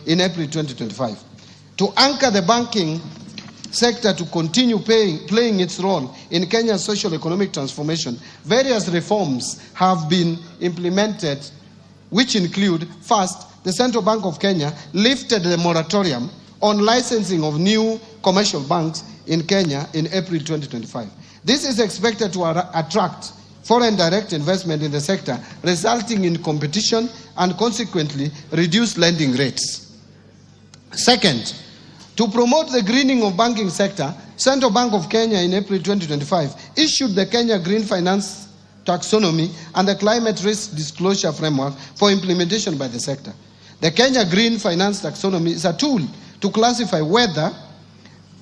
in April 2025. To anchor the banking sector to continue playing its role in Kenya's socio-economic transformation, various reforms have been implemented, which include, first, the Central Bank of Kenya lifted the moratorium on licensing of new commercial banks in Kenya in April 2025. This is expected to attract foreign direct investment in the sector, resulting in competition and consequently reduced lending rates. Second, to promote the greening of banking sector, Central Bank of Kenya in April 2025 issued the Kenya Green Finance Taxonomy and the Climate Risk Disclosure Framework for implementation by the sector. The Kenya Green Finance Taxonomy is a tool to classify whether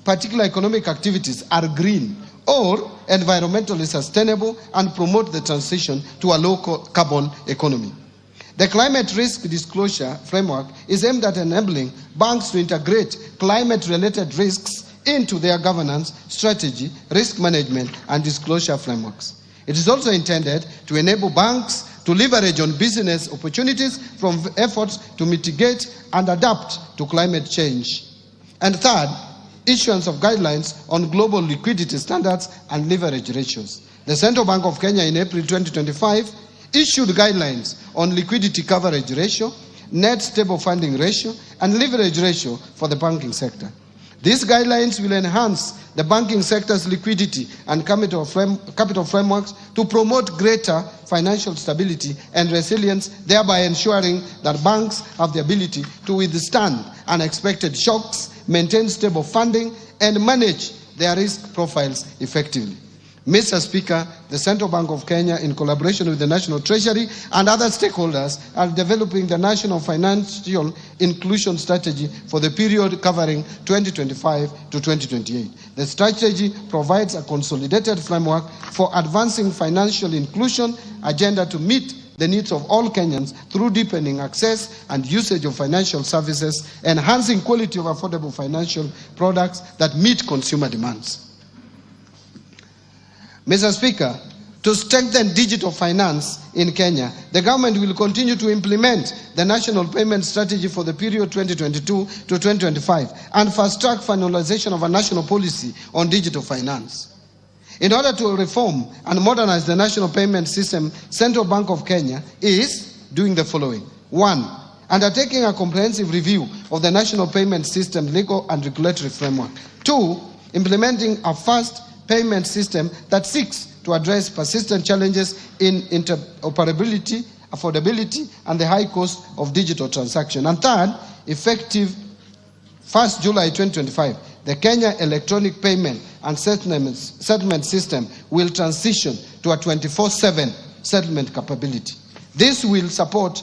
particular economic activities are green or environmentally sustainable and promote the transition to a low carbon economy. The Climate Risk Disclosure Framework is aimed at enabling banks to integrate climate-related risks into their governance, strategy, risk management, and disclosure frameworks. It is also intended to enable banks to leverage on business opportunities from efforts to mitigate and adapt to climate change. And third, issuance of guidelines on global liquidity standards and leverage ratios. The Central Bank of Kenya in April 2025 issued guidelines on liquidity coverage ratio, net stable funding ratio, and leverage ratio for the banking sector. These guidelines will enhance the banking sector's liquidity and capital frameworks to promote greater financial stability and resilience, thereby ensuring that banks have the ability to withstand unexpected shocks, maintain stable funding, and manage their risk profiles effectively. Mr. Speaker, the Central Bank of Kenya, in collaboration with the National Treasury and other stakeholders, are developing the National Financial Inclusion Strategy for the period covering 2025 to 2028. The strategy provides a consolidated framework for advancing financial inclusion agenda to meet the needs of all Kenyans through deepening access and usage of financial services, enhancing quality of affordable financial products that meet consumer demands. Mr. Speaker, to strengthen digital finance in Kenya, the government will continue to implement the National Payment Strategy for the period 2022 to 2025 and fast-track finalization of a national policy on digital finance. In order to reform and modernize the national payment system, Central Bank of Kenya is doing the following. 1. Undertaking a comprehensive review of the national payment system legal and regulatory framework. 2. Implementing a fast payment system that seeks to address persistent challenges in interoperability, affordability, and the high cost of digital transaction. And third, effective 1st July 2025, the Kenya Electronic Payment and Settlement System will transition to a 24/7 settlement capability. This will support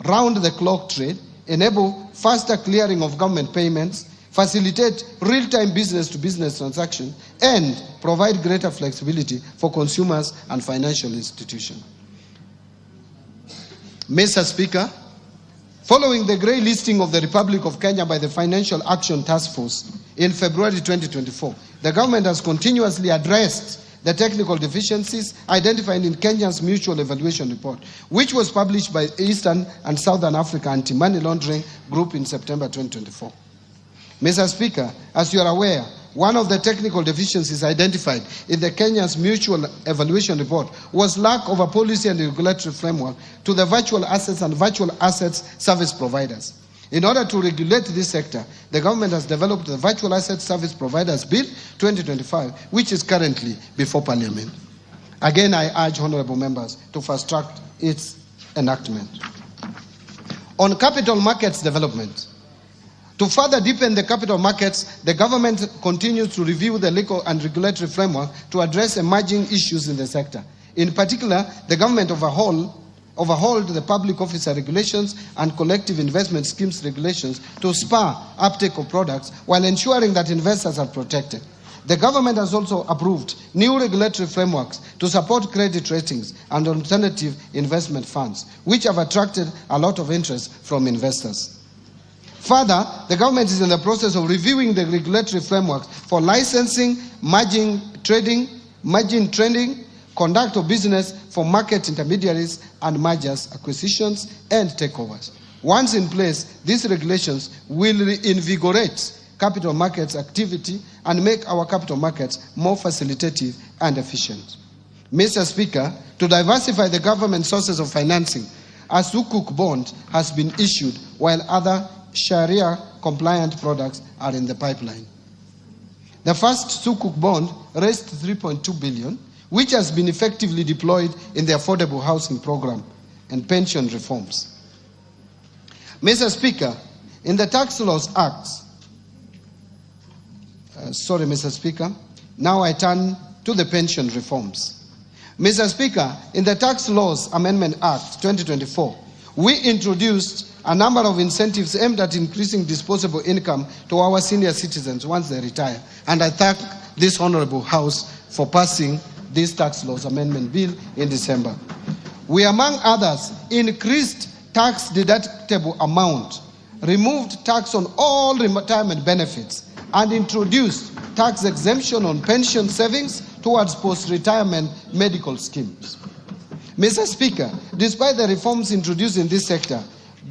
round-the-clock trade, enable faster clearing of government payments, facilitate real-time business-to-business transactions, and provide greater flexibility for consumers and financial institutions. Mr. Speaker, following the grey listing of the Republic of Kenya by the Financial Action Task Force in February 2024, the government has continuously addressed the technical deficiencies identified in Kenya's Mutual Evaluation Report, which was published by Eastern and Southern Africa Anti-Money Laundering Group in September 2024. Mr. Speaker, as you are aware, one of the technical deficiencies identified in the Kenya's Mutual Evaluation Report was lack of a policy and regulatory framework to the virtual assets and virtual assets service providers. In order to regulate this sector, the government has developed the Virtual Assets Service Providers Bill 2025, which is currently before Parliament. Again, I urge honorable members to fast-track its enactment. On capital markets development, to further deepen the capital markets, the government continues to review the legal and regulatory framework to address emerging issues in the sector. In particular, the government overhauled the public officer regulations and collective investment schemes regulations to spur uptake of products while ensuring that investors are protected. The government has also approved new regulatory frameworks to support credit ratings and alternative investment funds, which have attracted a lot of interest from investors. Further, the government is in the process of reviewing the regulatory frameworks for licensing, margin trading, conduct of business for market intermediaries, and mergers, acquisitions, and takeovers. Once in place, these regulations will reinvigorate capital markets activity and make our capital markets more facilitative and efficient. Mr. Speaker, to diversify the government sources of financing, a Sukuk bond has been issued while other Sharia-compliant products are in the pipeline. The first Sukuk bond raised 3.2 billion, which has been effectively deployed in the affordable housing program and pension reforms. Mr. Speaker, in the Tax Laws Act, Mr. Speaker, now I turn to the pension reforms. Mr. Speaker, in the Tax Laws Amendment Act 2024, we introduced a number of incentives aimed at increasing disposable income to our senior citizens once they retire. And I thank this Honorable House for passing this Tax Laws Amendment Bill in December. We, among others, increased tax deductible amount, removed tax on all retirement benefits, and introduced tax exemption on pension savings towards post-retirement medical schemes. Mr. Speaker, despite the reforms introduced in this sector,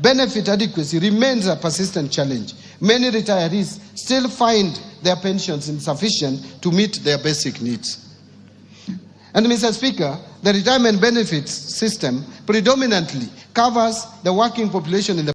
benefit adequacy remains a persistent challenge. Many retirees still find their pensions insufficient to meet their basic needs. And Mr. Speaker, the retirement benefits system predominantly covers the working population in the